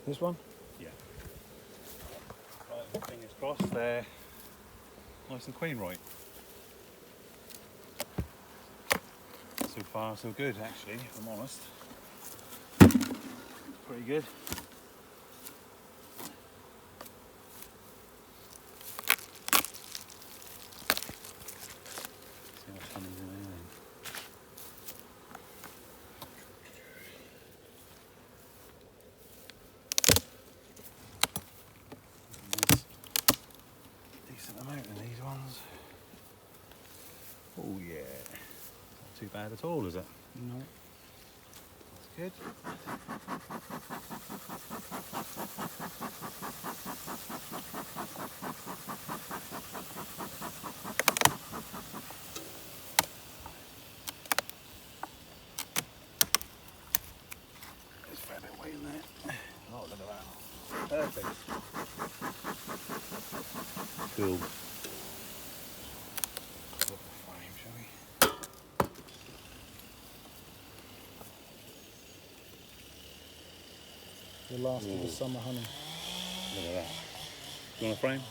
This one? Yeah. Right, fingers crossed they're nice and clean right. So far so good actually, if I'm honest. Pretty good. See how much honey's in there then. Nice. Decent amount of these ones. Oh yeah. Not too bad at all, is it? No. That's good. There's a fair bit of weight in there. Oh, look at that. Perfect. Cool. Put the frame, shall we? The last of Ooh. the summer honey. Look at that. You want a frame?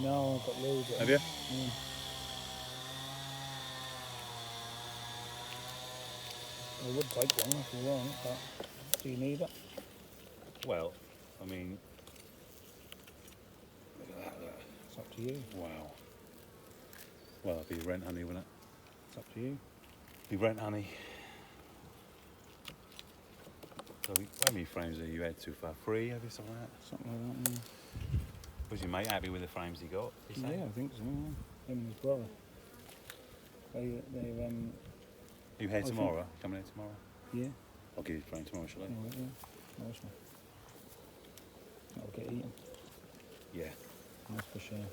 No, I've got loads of Have it. you? Mm. I would take one if you want, but do you need it? Well, I mean, look at that. Look. It's up to you. Wow. Well, it'd be rent honey, wouldn't it? It's up to you. Be rent honey. So, how many frames have you had so far? 3, have you, something like that? Something like that. Was your mate happy with the frames he got? Yeah, I think so. Yeah. Him and his brother. They You here I tomorrow? Coming in tomorrow? yeah. I'll give you the frame tomorrow, shall I? Alright, yeah. Nice one. That'll get eaten. Yeah. That's for sure.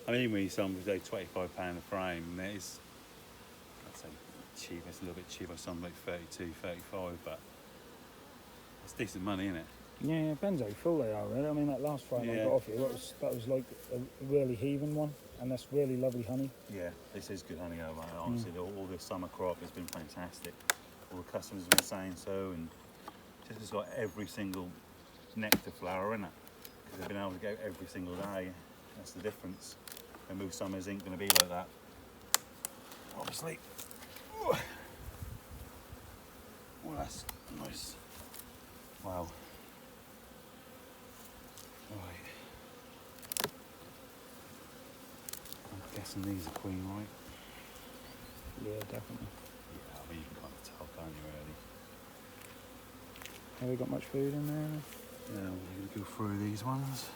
I mean, when you sell them for £25 a frame, and it is, I'd say cheap, it's a little bit cheaper, some like 32, 35, but it's decent money, isn't it? Yeah, it depends how full they are, really. I mean, that last frame I Yeah. got off you, that was like a really heaving one, and that's really lovely honey. Yeah, this is good honey over there. Honestly, all this summer crop has been fantastic. All the customers have been saying so, and just has got every single nectar flower in it, because they've been able to go every single day. That's the difference. And most summers ain't going to be like that, obviously. Well, that's nice. Wow. Right. I'm guessing these are queen, right? Yeah, definitely. Yeah, I mean, you can kind of tell, can't you, really? Have we got much food in there? Yeah, we're going to go through these ones.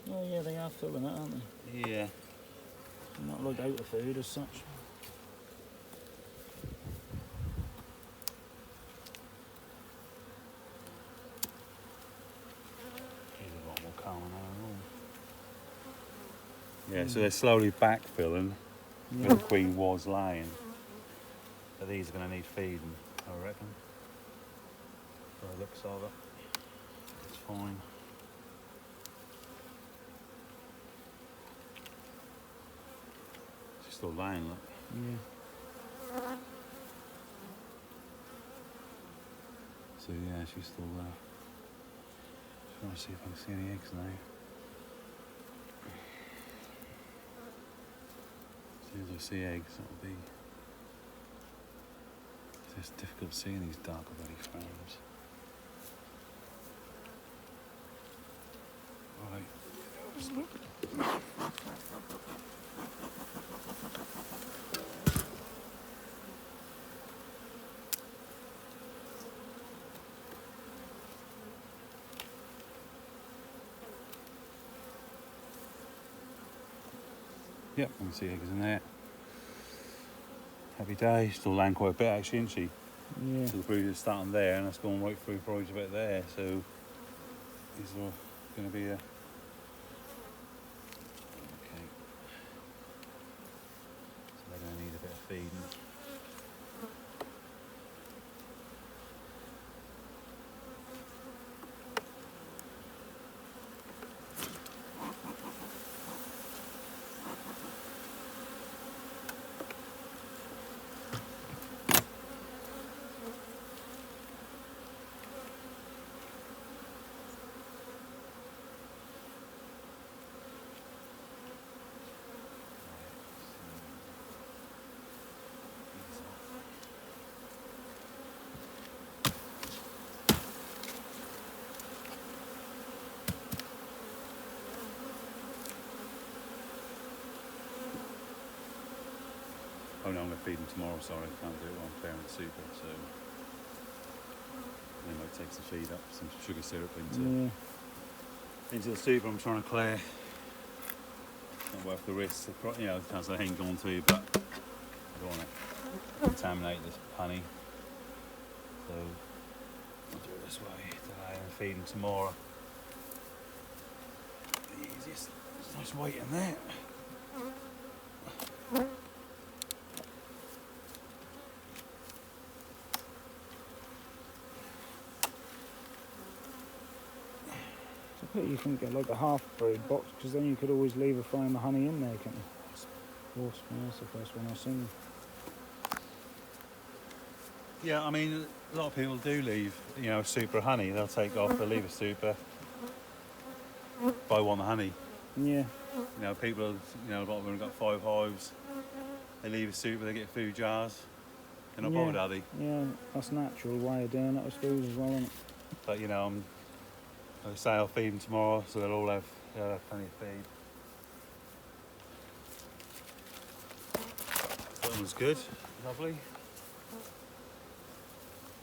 Oh yeah, they are filling it, aren't they? Yeah. They're not like out of food as such. Here's a lot more calm now. Yeah, so they're slowly backfilling where the queen was laying. But these are going to need feeding, I reckon. By the looks of it. It's fine. She's still laying, look. Yeah. So yeah, she's still there. Just want to see if I can see any eggs now. As soon as I see eggs, that'll be... It's difficult seeing these darker belly frames. Right. Yep, I can see eggs in there. Happy day, still laying quite a bit actually, isn't she? Yeah. So the brood is starting there and that's going right through probably a bit there, so these are going to be a... Okay. So they're going to need a bit of feeding. I'm going to feed them tomorrow, sorry, I can't do it while I'm clearing the super, so then I take some feed up, some sugar syrup into the super I'm trying to clear. Not worth the risk, you know, the chance I ain't gone through, but I don't want to contaminate this honey, so I'll do it this way today and feed them tomorrow. The easiest, there's nice weight in there. It's a pity you couldn't get like a half brood box, because then you could always leave a frame of honey in there, couldn't you? Wasp, that's the first one I've seen. Yeah, I mean, a lot of people do leave, you know, super honey. They'll take off, they'll leave a super, buy one honey. Yeah. You know, people, you know, a lot of them have got 5 hives. They leave a super, they get food jars. They're not bothered, are they? Yeah, that's a natural way of doing it, I suppose, as well, isn't it? But, you know, like I say, I'll feed them tomorrow, so they'll all have plenty of feed. That one's good, lovely.